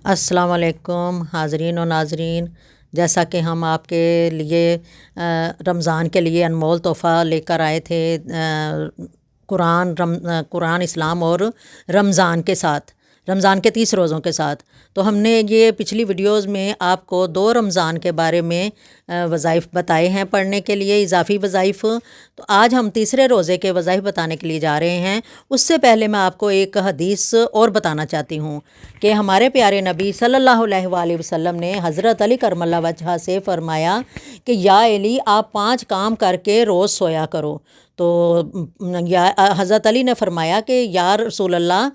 अस्सलाम वालेकुम हाज़रीन और नाज़रीन। जैसा कि हम आपके लिए रमज़ान के लिए अनमोल तोहफ़ा लेकर आए थे, कुरान, इस्लाम और रमज़ान के साथ, रमज़ान के 30 रोज़ों के साथ। तो हमने ये पिछली वीडियोज़ में आपको 2 रमज़ान के बारे में वज़ाइफ बताए हैं पढ़ने के लिए, इजाफ़ी वज़ाइफ। तो आज हम तीसरे रोज़े के वज़ाइफ बताने के लिए जा रहे हैं। उससे पहले मैं आपको एक हदीस और बताना चाहती हूँ कि हमारे प्यारे नबी सल्लल्लाहु अलैहि वसल्लम ने हज़रत अली करमल्ला वजह से फ़रमाया कि या अली, आप 5 काम करके रोज़ सोया करो। तो या हज़रत अली ने फ़रमाया कि या रसूल अल्लाह,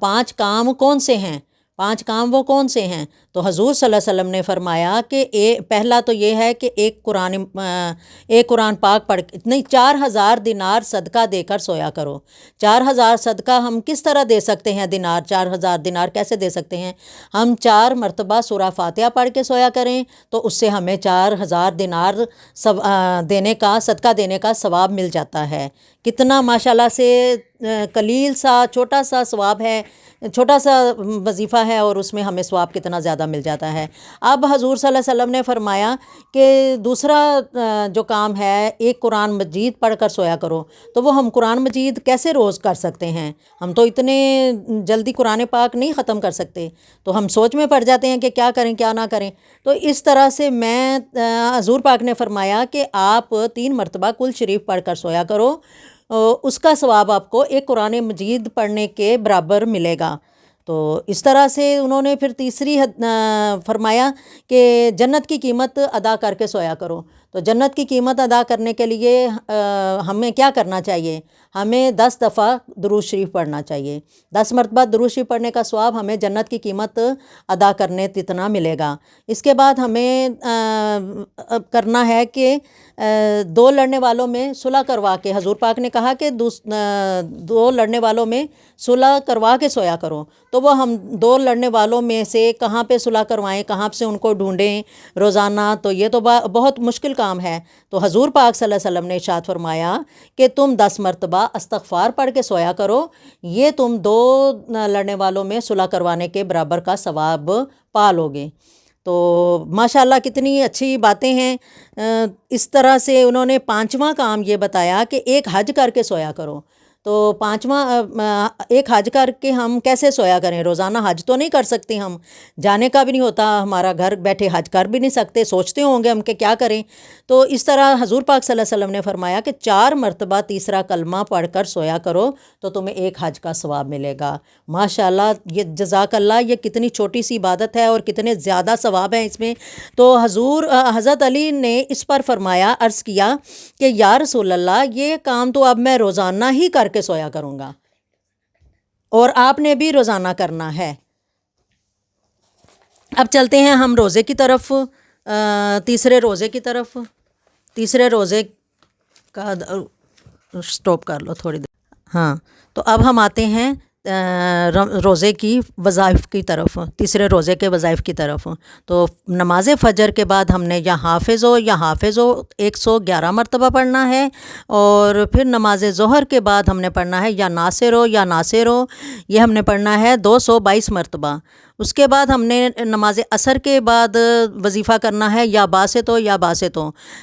5 काम कौन से हैं? 5 काम वो कौन से हैं? तो हजूर सल्लल्लाहु अलैहि वसल्लम ने फ़रमाया कि पहला तो ये है कि एक कुरान पाक पढ़ नहीं, 4000 दिनार सदका देकर सोया करो। 4000 सदका हम किस तरह दे सकते हैं? दिनार, 4000 दिनार कैसे दे सकते हैं? हम 4 मरतबा सूरा फातिहा पढ़ के सोया करें तो उससे हमें 4000 दिनार देने का, सदका देने का सवाब मिल जाता है। कितना माशाल्लाह से कलील सा छोटा सा सवाब है, छोटा सा वजीफ़ा है, और उसमें हमें सवाब कितना ज़्यादा मिल जाता है। अब हजूर सल्लल्लाहु अलैहि वसल्लम ने फरमाया कि दूसरा जो काम है, एक कुरान मजीद पढ़ कर सोया करो। तो वो हम कुरान मजीद कैसे रोज़ कर सकते हैं? हम तो इतने जल्दी कुरान पाक नहीं ख़त्म कर सकते, तो हम सोच में पड़ जाते हैं कि क्या करें क्या ना करें। तो इस तरह से हजूर पाक ने फरमाया कि आप 3 मरतबा कुल शरीफ पढ़ कर सोया करो, उसका सवाब आपको एक कुरान मजीद पढ़ने के बराबर मिलेगा। तो इस तरह से उन्होंने फिर तीसरी फरमाया कि जन्नत की कीमत अदा करके सोया करो। तो जन्नत की कीमत अदा करने के लिए हमें क्या करना चाहिए? हमें 10 दफ़ा दुरूद शरीफ पढ़ना चाहिए। 10 मरतबा दुरूद शरीफ पढ़ने का सवाब हमें जन्नत की कीमत अदा करने जितना मिलेगा। इसके बाद हमें करना है कि 2 लड़ने वालों में सुलह करवा के, हजूर पाक ने कहा कि 2 लड़ने वालों में सुलह करवा के सोया करो। तो वो हम 2 लड़ने वालों में से कहाँ पे सुलह करवाएं, कहाँ से उनको ढूंढें रोज़ाना? तो ये तो बहुत मुश्किल काम है। तो हजूर पाक सल्लल्लाहु अलैहि वसल्लम ने इरशाद फरमाया कि तुम 10 मरतबा इस्तग़फ़ार पढ़ के सोया करो, ये तुम 2 लड़ने वालों में सुलह करवाने के बराबर का सवाब पा लोगे। तो माशाल्लाह कितनी अच्छी बातें हैं। इस तरह से उन्होंने 5वां काम ये बताया कि एक हज करके सोया करो। तो 5वां एक हज करके हम कैसे सोया करें? रोज़ाना हज तो नहीं कर सकते, हम जाने का भी नहीं होता, हमारा घर बैठे हज कर भी नहीं सकते, सोचते होंगे हम कि क्या करें। तो इस तरह हजूर पाक सल्लल्लाहु अलैहि वसल्लम ने फरमाया कि 4 मरतबा तीसरा कलमा पढ़ कर सोया करो तो तुम्हें एक हज का सवाब मिलेगा। माशाल्लाह, ये जज़ाकल्लाह, ये कितनी छोटी सी इबादत है और कितने ज़्यादा सवाब हैं इसमें। तो हज़रत अली ने इस पर फरमाया, अर्ज़ किया कि या रसूल अल्लाह, ये काम तो अब मैं रोज़ाना ही करके सोया करूँगा और आपने भी रोज़ाना करना है। अब चलते हैं हम रोज़े की तरफ, तीसरे रोज़े की तरफ। तीसरे रोज़े का स्टॉप कर लो थोड़ी देर। हाँ, तो अब हम आते हैं रोज़े की वज़ाइफ की तरफ, तीसरे रोज़े के वज़ाइफ की तरफ। तो नमाज फ़जर के बाद हमने या हाफ़िज़ हो 111 मरतबा पढ़ना है, और फिर नमाज ज़ोहर के बाद हमने पढ़ना है या नासिर हो, ये हमने पढ़ना है 222 मरतबा। उसके बाद हमने नमाज असर के बाद वजीफ़ा करना है या बासित हो,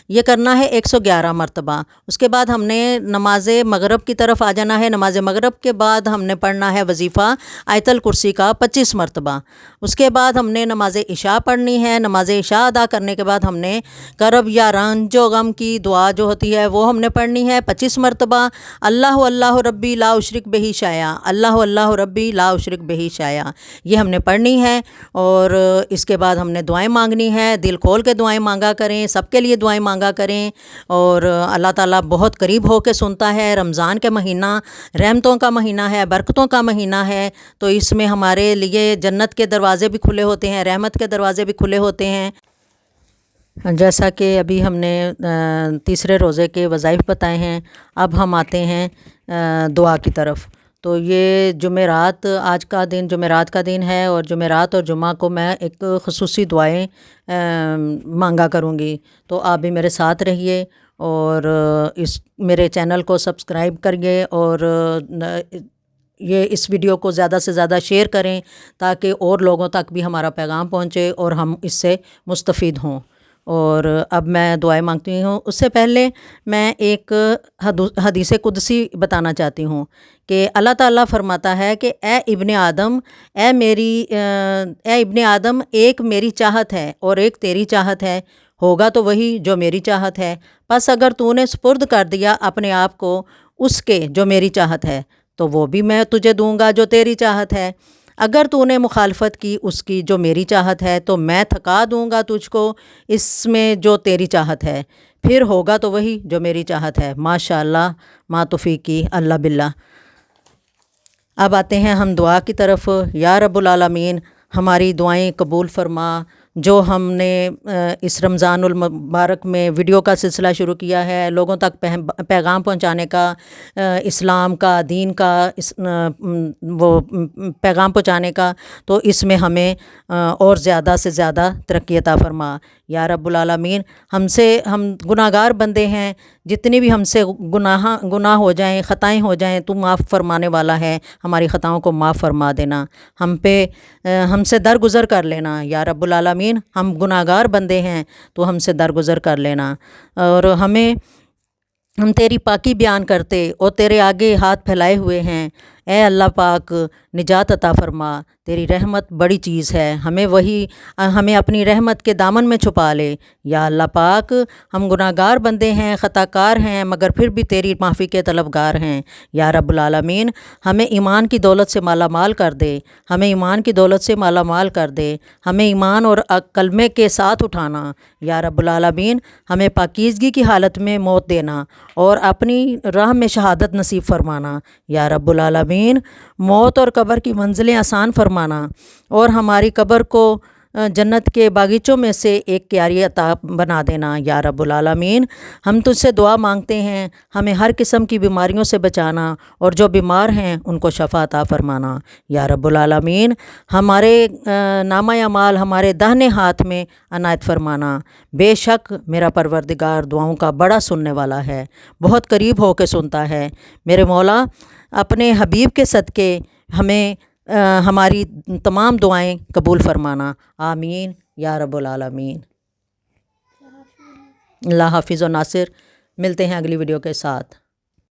ये करना है 111 मरतबा। उसके बाद हमने नमाज मगरब की तरफ आ जाना है। नमाज मगरब के बाद हमने पढ़ना है वजीफ़ा आयतल कुर्सी का 25 मरतबा। उसके बाद हमने नमाज इशा पढ़नी है। नमाज इशा अदा करने के बाद हमने करब या रंजो गम की दुआ जो होती है वो हमने पढ़नी है 25 मरतबा। अल्लाह अल्लाह रब्बी ला उशरिक बिही शाया, अल्लाह अल्लाह रब्बी ला उशरिक बिही शाया, ये हमने पढ़नी है। और इसके बाद हमने दुआएं मांगनी है। दिल खोल के दुआएं मांगा करें, सबके लिए दुआएं मांगा करें, और अल्लाह ताला बहुत करीब हो के सुनता है। रमज़ान के महीना रहमतों का महीना है, बरकतों का महीना है। तो इसमें हमारे लिए जन्नत के दरवाज़े भी खुले होते हैं, रहमत के दरवाज़े भी खुले होते हैं। जैसा कि अभी हमने तीसरे रोज़े के वज़ाइफ बताए हैं, अब हम आते हैं दुआ की तरफ। तो ये जुमेरात, आज का दिन जुमेरात का दिन है, और जुमेरात और जुमा को मैं एक ख़ुसूसी दुआएं मांगा करूँगी। तो आप भी मेरे साथ रहिए और इस मेरे चैनल को सब्सक्राइब करिए और یہ اس ویڈیو کو زیادہ سے زیادہ شیئر کریں تاکہ اور لوگوں تک بھی ہمارا پیغام پہنچے اور ہم اس سے مستفید ہوں۔ اور اب میں دعائیں مانگتی ہوں۔ اس سے پہلے میں ایک حدیث قدسی بتانا چاہتی ہوں کہ اللہ تعالیٰ فرماتا ہے کہ اے ابن آدم، ایک میری چاہت ہے اور ایک تیری چاہت ہے، ہوگا تو وہی جو میری چاہت ہے، پس اگر تو نے سپرد کر دیا اپنے آپ کو اس کے جو میری چاہت ہے تو وہ بھی میں تجھے دوں گا جو تیری چاہت ہے، اگر تو نے مخالفت کی اس کی جو میری چاہت ہے تو میں تھکا دوں گا تجھ کو اس میں جو تیری چاہت ہے، پھر ہوگا تو وہی جو میری چاہت ہے۔ ماشاء اللہ، ما توفیقی اللہ باللہ۔ اب آتے ہیں ہم دعا کی طرف۔ یا رب العالمین، ہماری دعائیں قبول فرما۔ جو ہم نے اس رمضان المبارک میں ویڈیو کا سلسلہ شروع کیا ہے، لوگوں تک پیغام پہنچانے کا، اسلام کا، دین کا وہ پیغام پہنچانے کا، تو اس میں ہمیں اور زیادہ سے زیادہ ترقی عطا فرما۔ یا رب العالمین، ہم گناہ گار بندے ہیں، جتنی بھی ہم سے گناہ ہو جائیں، خطائیں ہو جائیں، تو معاف فرمانے والا ہے، ہماری خطاؤں کو معاف فرما دینا، ہم سے درگزر کر لینا۔ یا رب العالمین، ہم گناہ گار بندے ہیں تو ہم سے درگزر کر لینا، اور ہم تیری پاکی بیان کرتے اور تیرے آگے ہاتھ پھیلائے ہوئے ہیں۔ اے اللہ پاک، نجات عطا فرما، تیری رحمت بڑی چیز ہے، ہمیں اپنی رحمت کے دامن میں چھپا لے۔ یا اللہ پاک، ہم گناہ گار بندے ہیں، خطا کار ہیں، مگر پھر بھی تیری معافی کے طلبگار ہیں۔ یا رب العالمین، ہمیں ایمان کی دولت سے مالا مال کر دے، ہمیں ایمان کی دولت سے مالا مال کر دے، ہمیں ایمان اور کلمے کے ساتھ اٹھانا۔ یا رب العالمین، ہمیں پاکیزگی کی حالت میں موت دینا اور اپنی راہ میں شہادت نصیب فرمانا۔ یا رب العالمین، موت اور قبر کی منزلیں آسان فرمانا اور ہماری قبر کو جنت کے باغیچوں میں سے ایک کیاری عطا بنا دینا۔ یا رب العالمین، ہم تجھ سے دعا مانگتے ہیں، ہمیں ہر قسم کی بیماریوں سے بچانا اور جو بیمار ہیں ان کو شفا عطا فرمانا۔ یا رب العالمین، ہمارے نامہ اعمال ہمارے داہنے ہاتھ میں عنایت فرمانا۔ بے شک میرا پروردگار دعاؤں کا بڑا سننے والا ہے، بہت قریب ہو کے سنتا ہے۔ میرے مولا، اپنے حبیب کے صدقے ہماری تمام دعائیں قبول فرمانا۔ آمین یا رب العالمین۔ اللہ حافظ و ناصر، ملتے ہیں اگلی ویڈیو کے ساتھ۔